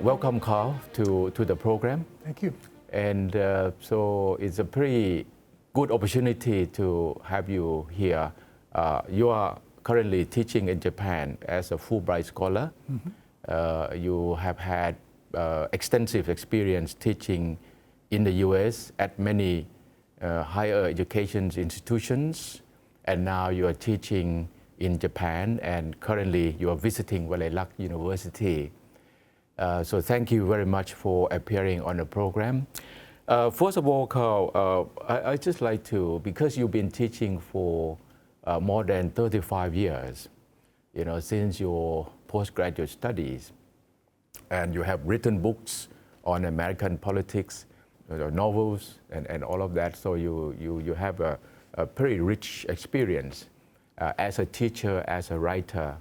Welcome, Carl, to the program. Thank you. And so it's a pretty good opportunity to have you here. You are currently teaching in Japan as a Fulbright scholar. You have had extensive experience teaching in the US at many higher education institutions, and now you are teaching in Japan, and currently you are visiting Walailak University. So thank you very much for appearing on the program. First of all, Carl, I'd just like to, because you've been teaching for more than 35 years, since your postgraduate studies, and you have written books on American politics, novels, and all of that. So you have a pretty rich experience as a teacher, as a writer.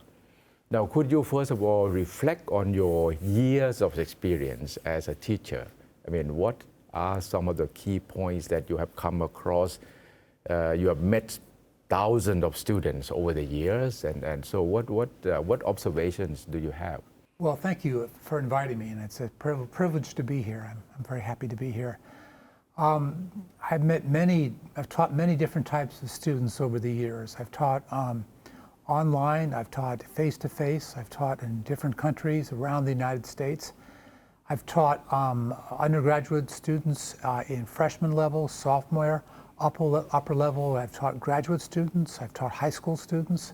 Now, could you first of all reflect on your years of experience as a teacher? I mean, what are some of the key points that you have come across? You have met thousands of students over the years, and so what observations do you have? Well, thank you for inviting me, and it's a privilege to be here. I'm very happy to be here. I've taught many different types of students over the years. I've taught online, I've taught face-to-face, I've taught in different countries around the United States. I've taught undergraduate students in freshman level, sophomore, upper level. I've taught graduate students, I've taught high school students.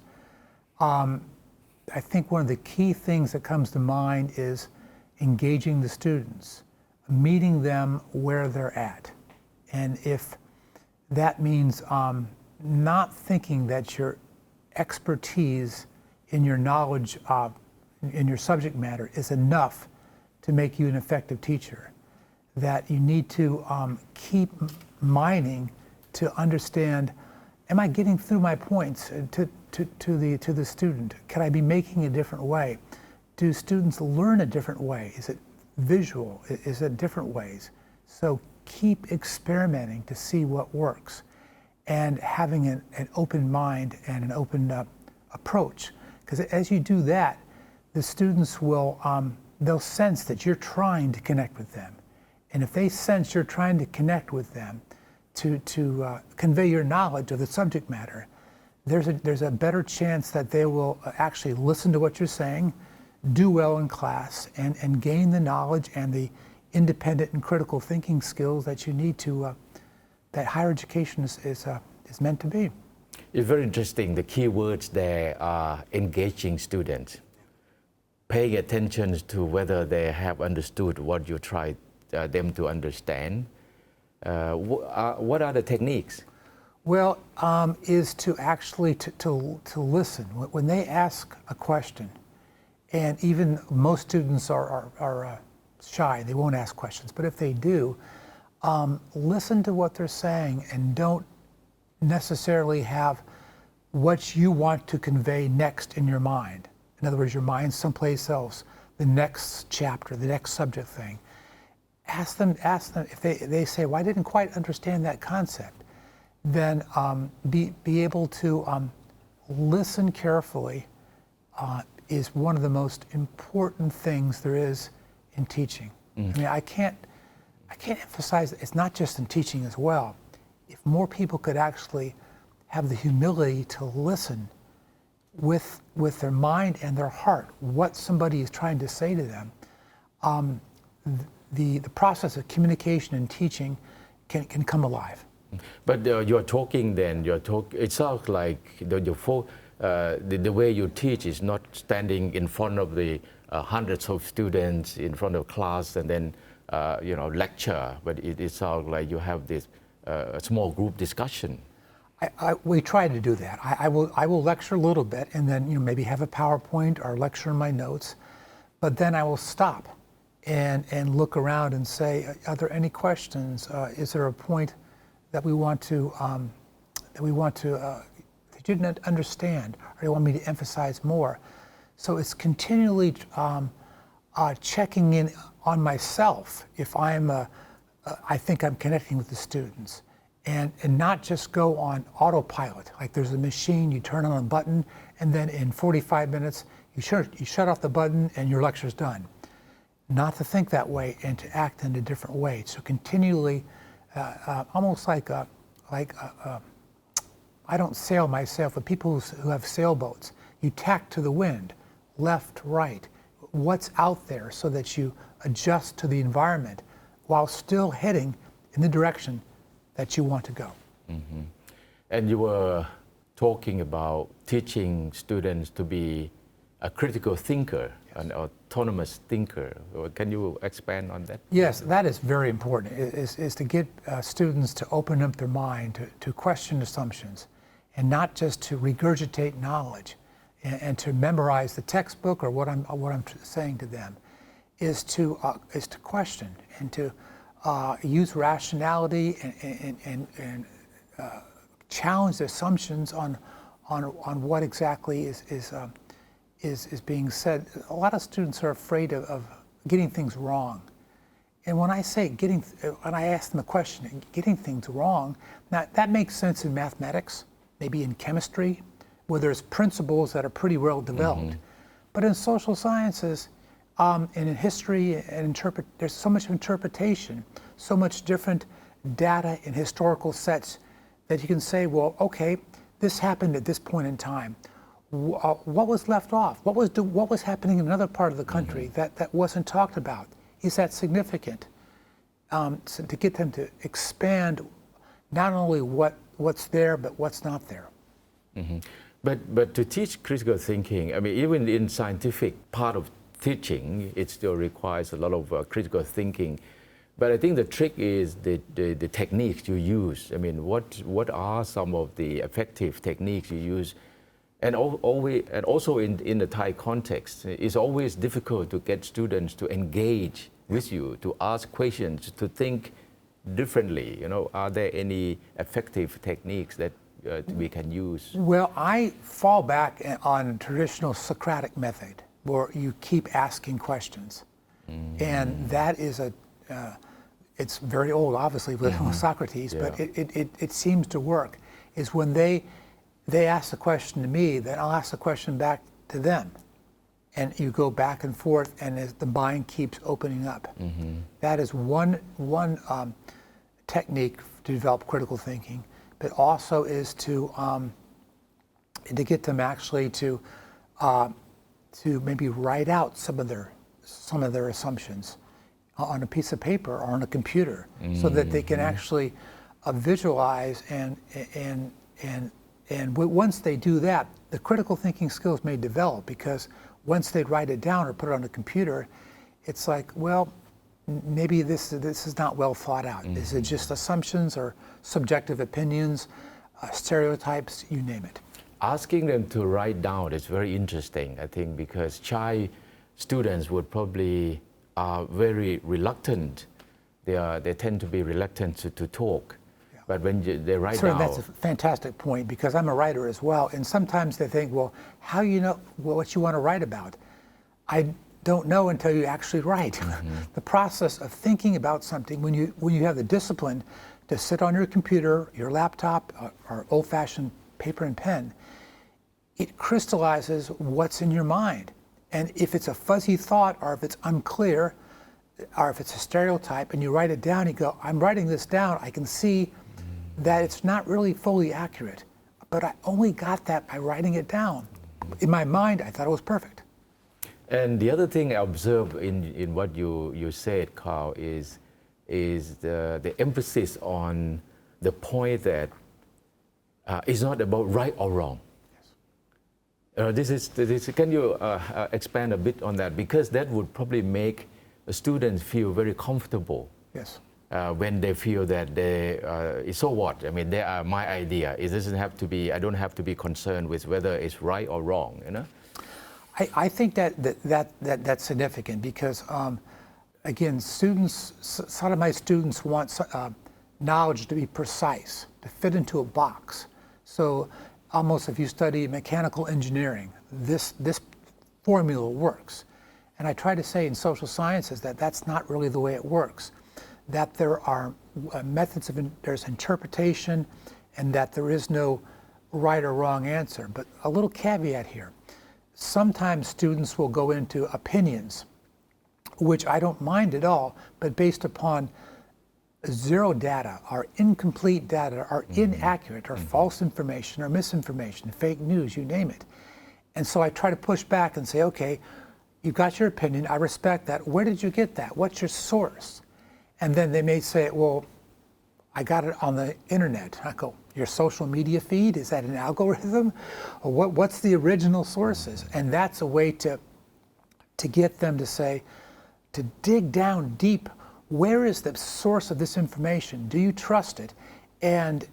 I think one of the key things that comes to mind is engaging the students, meeting them where they're at. And if that means not thinking that your expertise in your knowledge, in your subject matter is enough to make you an effective teacher, that you need to keep mining to understand, am I getting through my points to the student? Can I be making a different way? Do students learn a different way? Is it visual? Is it different ways? So keep experimenting to see what works, and having an open mind and an open approach. Because as you do that, the students will, they'll sense that you're trying to connect with them. And if they sense you're trying to connect with them to convey your knowledge of the subject matter, there's a better chance that they will actually listen to what you're saying, do well in class, and gain the knowledge and the independent and critical thinking skills that you need to, that higher education is meant to be. It's very interesting. The key words there are engaging students, paying attention to whether they have understood what you try them to understand. What are the techniques? Well, is to actually to listen. When they ask a question, and even most students are shy, they won't ask questions, but if they do, listen to what they're saying and don't necessarily have what you want to convey next in your mind. In other words, your mind's someplace else, the next chapter, the next subject thing. Ask them if they say, well, I didn't quite understand that concept, then be able to listen carefully is one of the most important things there is in teaching. I mean, I can't emphasize it. It's not just in teaching as well. If more people could actually have the humility to listen with their mind and their heart, what somebody is trying to say to them, the process of communication and teaching can come alive. But you're talking then, it sounds like the way you teach is not standing in front of the hundreds of students in front of class and then lecture, but it sounds like you have this small group discussion. We try to do that. I will lecture a little bit and then maybe have a PowerPoint or lecture in my notes, but then I will stop and look around and say, are there any questions? Is there a point that we want to that you didn't understand, or you want me to emphasize more? So it's continually checking in on myself if I think I'm connecting with the students, and not just go on autopilot. Like there's a machine, you turn on a button, and then in 45 minutes you shut off the button and your lecture's done. not to think that way and to act in a different way. So continually, almost like I don't sail myself, but people who have sailboats, you tack to the wind, left, right, what's out there so that you adjust to the environment while still heading in the direction that you want to go. Mm-hmm. And you were talking about teaching students to be a critical thinker, yes, an autonomous thinker. Can you expand on that? Yes, that is very important, is to get students to open up their mind, to question assumptions, and not just to regurgitate knowledge and to memorize the textbook or what I'm saying to them, is to question and to use rationality and challenge the assumptions on what exactly is being said. A lot of students are afraid of getting things wrong. And when I say when I ask them a question, getting things wrong, now that makes sense in mathematics, maybe in chemistry, where there's principles that are pretty well developed. Mm-hmm. But in social sciences, and in history, and there's so much interpretation, so much different data and historical sets that you can say, well, okay, this happened at this point in time. What was left off? What was happening in another part of the country, mm-hmm, that wasn't talked about? Is that significant? So to get them to expand not only what's there, but what's not there. Mm-hmm. But to teach critical thinking, I mean, even in scientific part of teaching, it still requires a lot of critical thinking. But I think the trick is the techniques you use. I mean, what are some of the effective techniques you use? And also in the Thai context, it's always difficult to get students to engage with you, to ask questions, to think differently. You know, are there any effective techniques that we can use? Well, I fall back on traditional Socratic method, where you keep asking questions. Mm. And that is it's very old, obviously, with mm-hmm, Socrates, yeah, but it seems to work, is when they ask a question to me, then I'll ask a question back to them. And you go back and forth, and as the mind keeps opening up. Mm-hmm. That is one technique to develop critical thinking, but also is to get them actually to maybe write out some of their assumptions on a piece of paper or on a computer, mm-hmm, so that they can actually visualize and once they do that, the critical thinking skills may develop, because once they write it down or put it on a computer, it's like, well, maybe this is not well thought out. Mm-hmm. Is it just assumptions or subjective opinions, stereotypes, you name it? Asking them to write down is very interesting, I think, because shy students would probably are very reluctant. They tend to be reluctant to talk. Yeah. But when they write down... That's a fantastic point, because I'm a writer as well, and sometimes they think, well, how you know what you want to write about? I don't know until you actually write. Mm-hmm. The process of thinking about something, when you have the discipline to sit on your computer, your laptop, or old-fashioned paper and pen, it crystallizes what's in your mind. And if it's a fuzzy thought, or if it's unclear, or if it's a stereotype, and you write it down, you go, I'm writing this down, I can see that it's not really fully accurate, but I only got that by writing it down. In my mind, I thought it was perfect. And the other thing I observed in what you said, Karl, is the emphasis on the point that it's not about right or wrong. Can you expand a bit on that? Because that would probably make students feel very comfortable. Yes. When they feel that so what? I mean, they are my idea. It doesn't have to be. I don't have to be concerned with whether it's right or wrong. You know. I think that's significant, because again, some of my students want knowledge to be precise, to fit into a box. So almost, if you study mechanical engineering, this formula works. And I try to say in social sciences that that's not really the way it works, that there are methods there's interpretation, and that there is no right or wrong answer. But a little caveat here. Sometimes students will go into opinions which I don't mind at all, but based upon zero data, or incomplete data, or inaccurate, or false information, or misinformation, fake news, you name it. And so I try to push back and say, okay, you've got your opinion, I respect that. Where did you get that? What's your source? And then they may say, well, I got it on the internet. I go, your social media feed? Is that an algorithm? Or what's the original sources? And that's a way to get them to say, to dig down deep, where is the source of this information? Do you trust it? And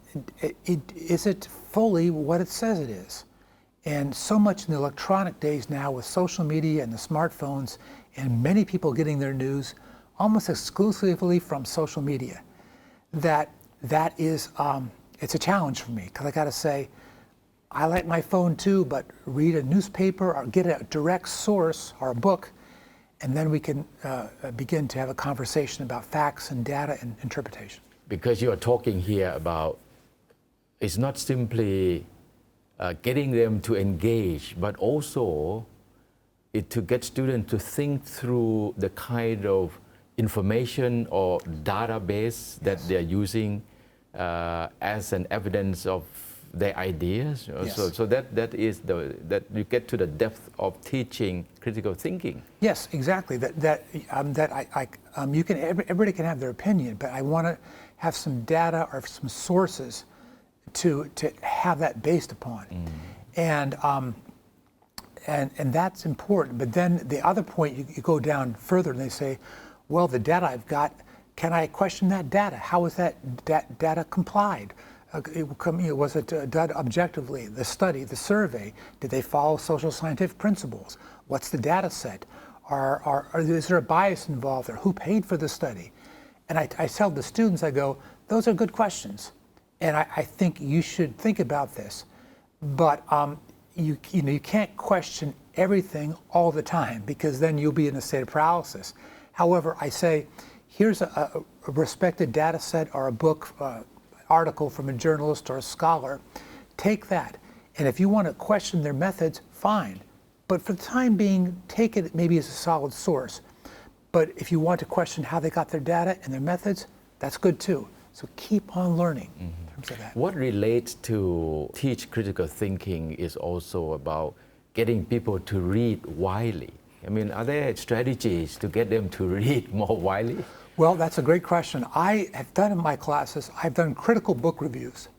is it fully what it says it is? And so much in the electronic days now with social media and the smartphones and many people getting their news almost exclusively from social media, that is, it's a challenge for me, because I got to say, I like my phone too, but read a newspaper or get a direct source or a book, and then we can begin to have a conversation about facts and data and interpretation. Because you are talking here about, it's not simply getting them to engage, but also to get students to think through the kind of information or database that they're using as an evidence of their ideas. Yes. So that is that you get to the depth of teaching critical thinking. Yes, exactly. You can everybody can have their opinion, but I want to have some data or some sources to have that based upon, and that's important. But then the other point, you go down further, and they say, well, the data I've got, can I question that data? How is that data complied? Was it done objectively? The study, the survey, did they follow social scientific principles? What's the data set? Is there a bias involved there? Who paid for the study? And I tell the students, I go, those are good questions. And I think you should think about this. But you can't question everything all the time, because then you'll be in a state of paralysis. However, I say, here's a respected data set or a book, article from a journalist or a scholar. Take that. And if you want to question their methods, fine. But for the time being, take it maybe as a solid source. But if you want to question how they got their data and their methods, that's good too. So keep on learning in terms of that. What relates to teach critical thinking is also about getting people to read widely. I mean, are there strategies to get them to read more widely? Well, that's a great question. I have done in my classes, I've done critical book reviews,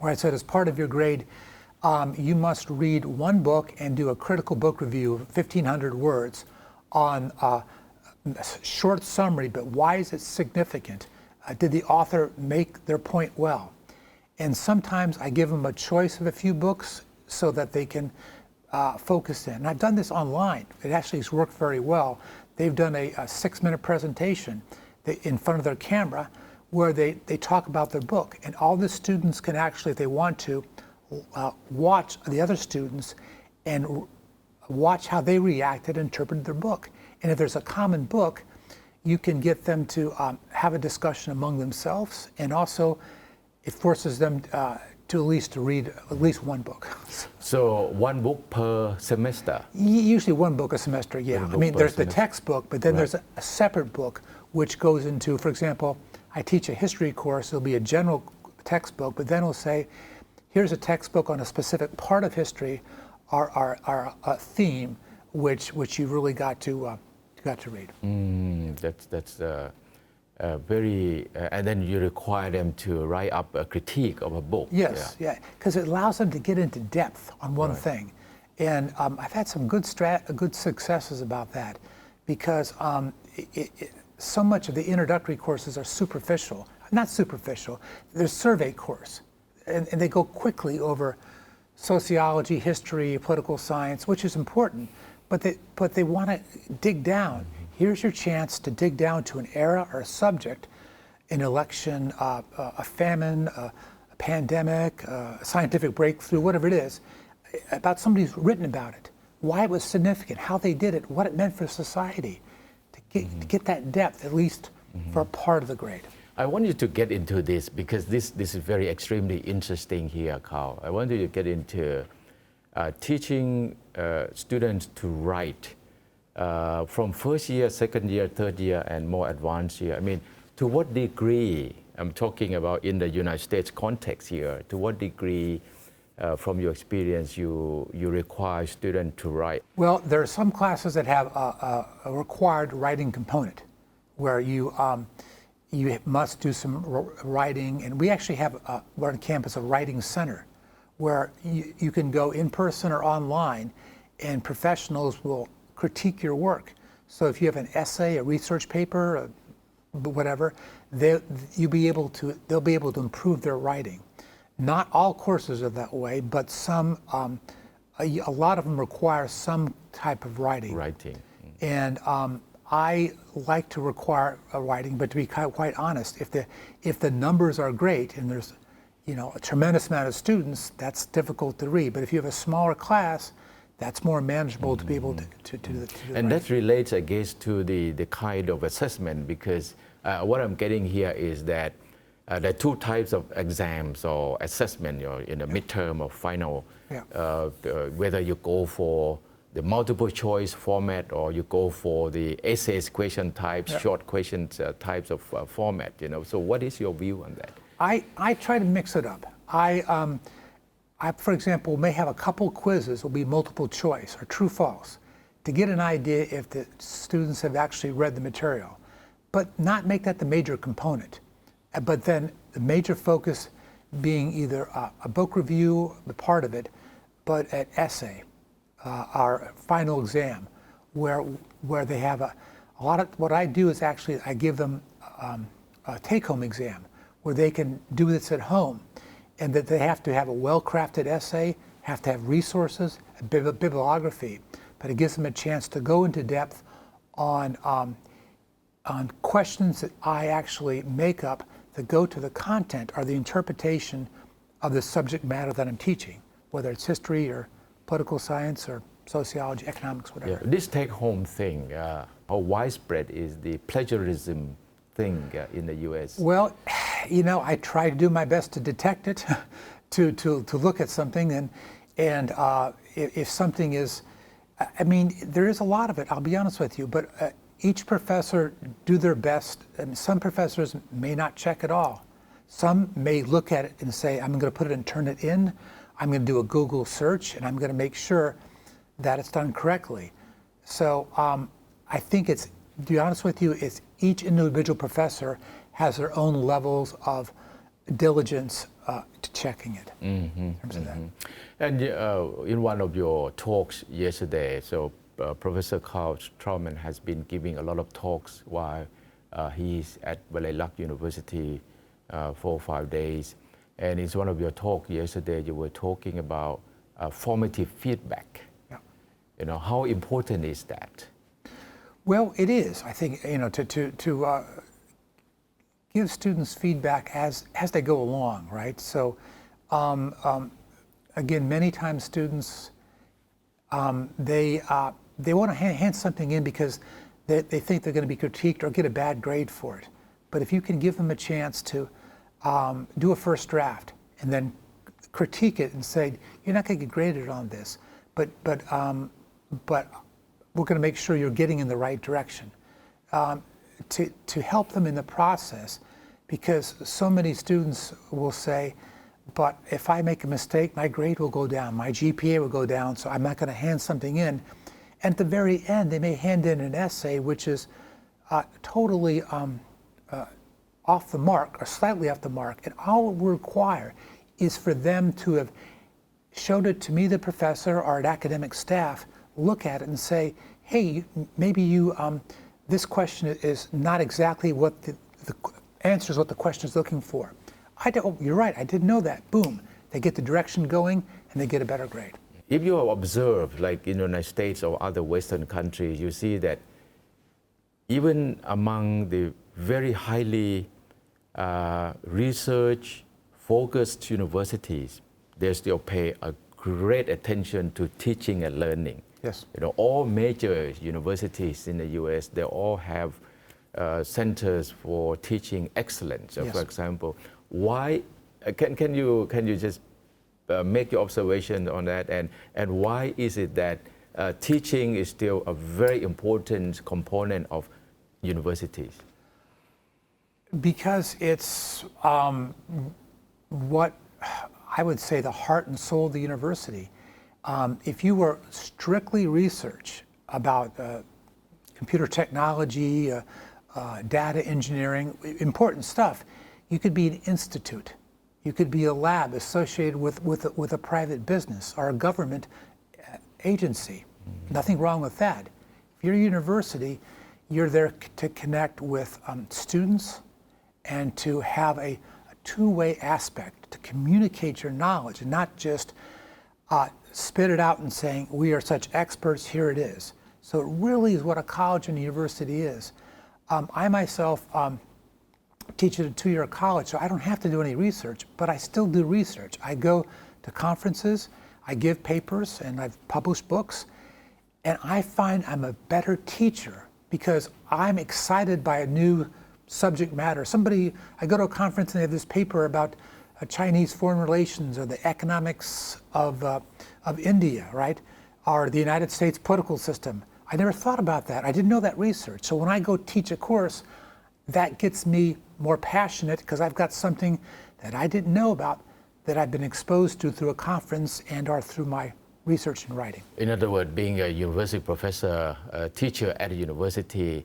where I said as part of your grade, you must read one book and do a critical book review of 1,500 words on a short summary, but why is it significant? Did the author make their point well? And sometimes I give them a choice of a few books so that they can focus in. And I've done this online. It actually has worked very well. They've done a 6-minute presentation in front of their camera where they talk about their book. And all the students can actually, if they want to, watch the other students and watch how they reacted and interpreted their book. And if there's a common book, you can get them to have a discussion among themselves, and also it forces them to read at least one book. So one book per semester? Usually one book a semester, yeah. I mean, there's the textbook, but then there's a separate book which goes into, for example, I teach a history course, it'll be a general textbook, but then it'll say, here's a textbook on a specific part of history, or a theme, which you really got to read. That's very, and then you require them to write up a critique of a book. Yes, yeah, because it allows them to get into depth on one thing. And I've had some good successes about that, because so much of the introductory courses are superficial. Not superficial, they're survey course. And they go quickly over sociology, history, political science, which is important, but they want to dig down. Here's your chance to dig down to an era or a subject, an election, a famine, a pandemic, a scientific breakthrough, whatever it is, about somebody who's written about it, why it was significant, how they did it, what it meant for society, to get that depth, at least for a part of the grade. I want you to get into this, because this is very extremely interesting here, Karl. I want you to get into teaching students to write from first year, second year, third year, and more advanced year. I mean, to what degree, I'm talking about in the United States context here, to what degree from your experience you require students to write? Well, there are some classes that have a required writing component where you must do some writing, and we actually have, we're on campus, a writing center where you can go in person or online and professionals will critique your work. So if you have an essay, a research paper, whatever, they'll be able to improve their writing. Not all courses are that way, but some, a lot of them require some type of writing. And I like to require a writing, but to be quite honest, if the numbers are great and there's a tremendous amount of students, that's difficult to read. But if you have a smaller class, that's more manageable to be able to do the And that relates, I guess, to the kind of assessment, because what I'm getting here is that there are two types of exams or assessment, in a midterm or final, whether you go for the multiple choice format or you go for the essays question types, short questions types of format, So what is your view on that? I try to mix it up. I, for example, may have a couple quizzes will be multiple choice or true false to get an idea if the students have actually read the material, but not make that the major component. But then the major focus being either a book review, the part of it, but an essay, our final exam, where they have a lot of, what I do is actually I give them a take-home exam where they can do this at home, and that they have to have a well-crafted essay, have to have resources, a bibliography, but it gives them a chance to go into depth on questions that I actually make up that go to the content or the interpretation of the subject matter that I'm teaching, whether it's history or political science or sociology, economics, whatever. This take-home thing, how widespread is the plagiarism thing in the U.S.? Well, I try to do my best to detect it, to look at something, and if something is, I mean, there is a lot of it, I'll be honest with you, but each professor do their best, and some professors may not check at all. Some may look at it and say, I'm going to put it and turn it in, I'm going to do a Google search, and I'm going to make sure that it's done correctly. So I think it's, to be honest with you, it's each individual professor has their own levels of diligence to checking it. In terms of that. And in one of your talks yesterday, so Professor Karl TRAUTMAN has been giving a lot of talks while he's at Walailak University 4 or 5 days. And in one of your talks yesterday, you were talking about formative feedback. How important is that? Well, it is. I think to give students feedback as they go along, right? So, again, many times students they want to hand something in because they think they're going to be critiqued or get a bad grade for it. But if you can give them a chance to do a first draft and then critique it and say, you're not going to get graded on this, but we're going to make sure you're getting in the right direction. To help them in the process, because so many students will say, but if I make a mistake, my grade will go down, my GPA will go down, so I'm not going to hand something in. And at the very end, they may hand in an essay which is totally off the mark or slightly off the mark. And all we require is for them to have showed it to me, the professor, or an academic staff, look at it and say, hey, maybe this question is not exactly what the answers what the question is looking for. You're right, I didn't know that. Boom. They get the direction going and they get a better grade. If you observe, like in the United States or other Western countries, you see that even among the very highly research-focused universities, they still pay a great attention to teaching and learning. Yes. All major universities in the U.S., they all have centers for teaching excellence. So, for example, why can you just make your observation on that, and why is it that teaching is still a very important component of universities? Because it's what I would say the heart and soul of the university. If you were strictly research about computer technology, data engineering, important stuff, you could be an institute. You could be a lab associated with a private business or a government agency. Nothing wrong with that. If you're a university, you're there to connect with students and to have a two-way aspect, to communicate your knowledge and not just spit it out and saying, we are such experts, here it is. So it really is what a college and a university is. I myself teach at a two-year college, so I don't have to do any research, but I still do research. I go to conferences, I give papers, and I've published books, and I find I'm a better teacher because I'm excited by a new subject matter. I go to a conference and they have this paper about Chinese foreign relations or the economics of India, right? Or the United States political system. I never thought about that. I didn't know that research. So when I go teach a course, that gets me more passionate because I've got something that I didn't know about that I've been exposed to through a conference and or through my research and writing. In other words, being a university professor, a teacher at a university,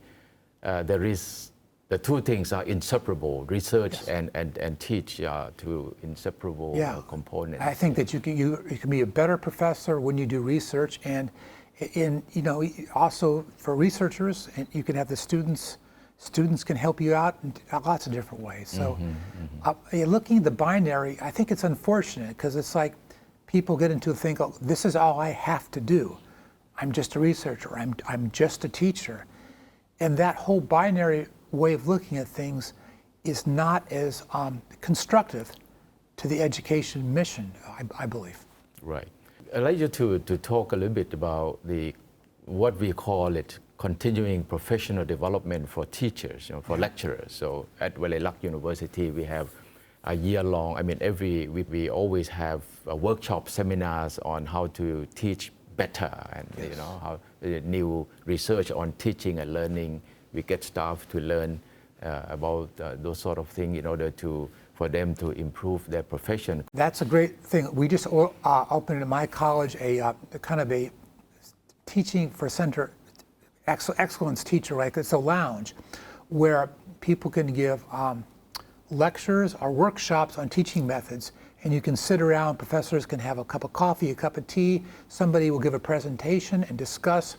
the two things are inseparable. Research Yes. and teach two inseparable components. I think that you can be a better professor when you do research, and also for researchers, and you can have the students can help you out in lots of different ways. So looking at the binary, I think it's unfortunate because it's like people get into think, oh, this is all I have to do. I'm just a researcher, I'm just a teacher. And that whole binary way of looking at things is not as constructive to the education mission, I believe. Right. I'd like you to talk a little bit about what we call it continuing professional development for teachers, for lecturers. So at Walailak University, we have a year-long, every week we always have workshop seminars on how to teach better and Yes. How new research on teaching and learning. We get staff to learn about those sort of things in order for them to improve their profession. That's a great thing. We just opened at my college a kind of a teaching for center excellence teacher, right? It's a lounge where people can give lectures or workshops on teaching methods, and you can sit around, professors can have a cup of coffee, a cup of tea, somebody will give a presentation and discuss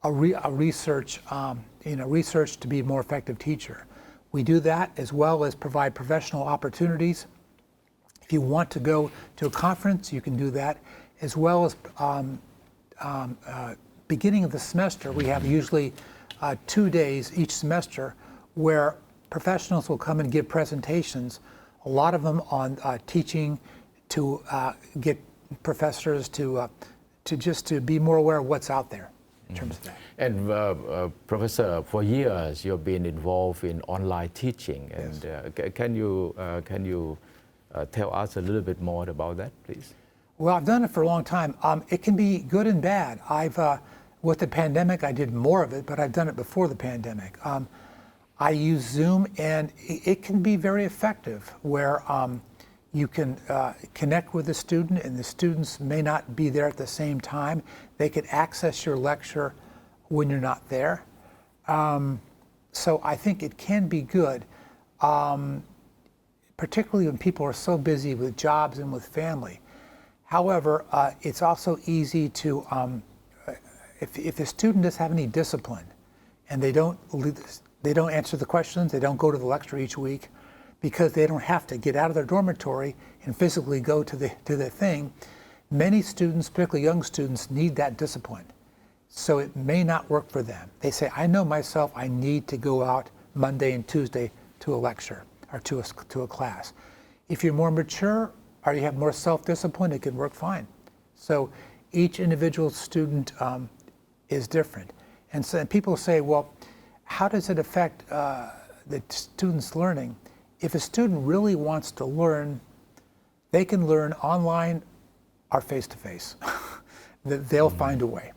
a research to be a more effective teacher. We do that as well as provide professional opportunities. If you want to go to a conference, you can do that, as well as beginning of the semester, we have usually 2 days each semester where professionals will come and give presentations, a lot of them on teaching to get professors to be more aware of what's out there in terms of that. And Professor, for years you've been involved in online teaching, and Yes. Can you tell us a little bit more about that, please? Well, I've done it for a long time. It can be good and bad. With the pandemic, I did more of it, but I've done it before the pandemic. I use Zoom, and it can be very effective, where you can connect with the student, and the students may not be there at the same time. They can access your lecture when you're not there. So I think it can be good, particularly when people are so busy with jobs and with family. However, it's also easy to, if the student doesn't have any discipline and they don't answer the questions, they don't go to the lecture each week because they don't have to get out of their dormitory and physically go to the thing, many students, particularly young students, need that discipline. So it may not work for them. They say, I know myself, I need to go out Monday and Tuesday to a lecture or to a class. If you're more mature or you have more self-discipline, it can work fine. So each individual student is different. And so people say, well, how does it affect the student's learning? If a student really wants to learn, they can learn online or face-to-face. they'll find a way.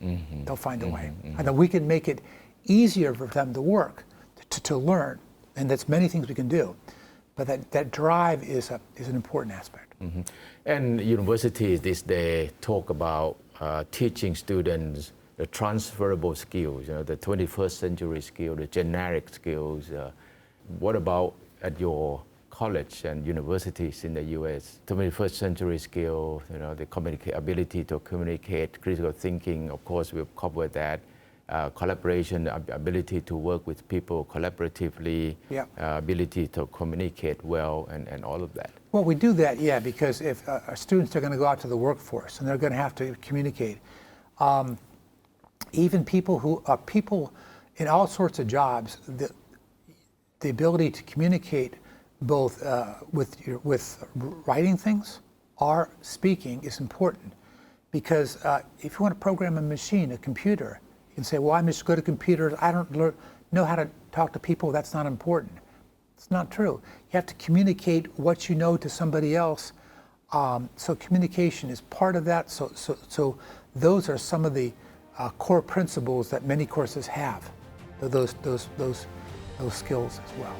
They'll find a way. And then we can make it easier for them to work, to learn, and that's many things we can do. But that drive is an important aspect. And universities these days talk about teaching students the transferable skills, the 21st century skill, the generic skills. What about at your college and universities in the U.S.? 21st century skill, the ability to communicate, critical thinking, of course, we've covered that. Collaboration, ability to work with people collaboratively, ability to communicate well, and all of that. Well, we do that, yeah, because if our students are going to go out to the workforce and they're going to have to communicate, even people who are people in all sorts of jobs, the ability to communicate both with writing things or speaking is important, because if you want to program a machine, a computer, you can say, well, I'm just good at computers, I don't know how to talk to people, that's not important. It's not true. You have to communicate what you know to somebody else, so communication is part of that. So those are some of the core principles that many courses have, those skills as well.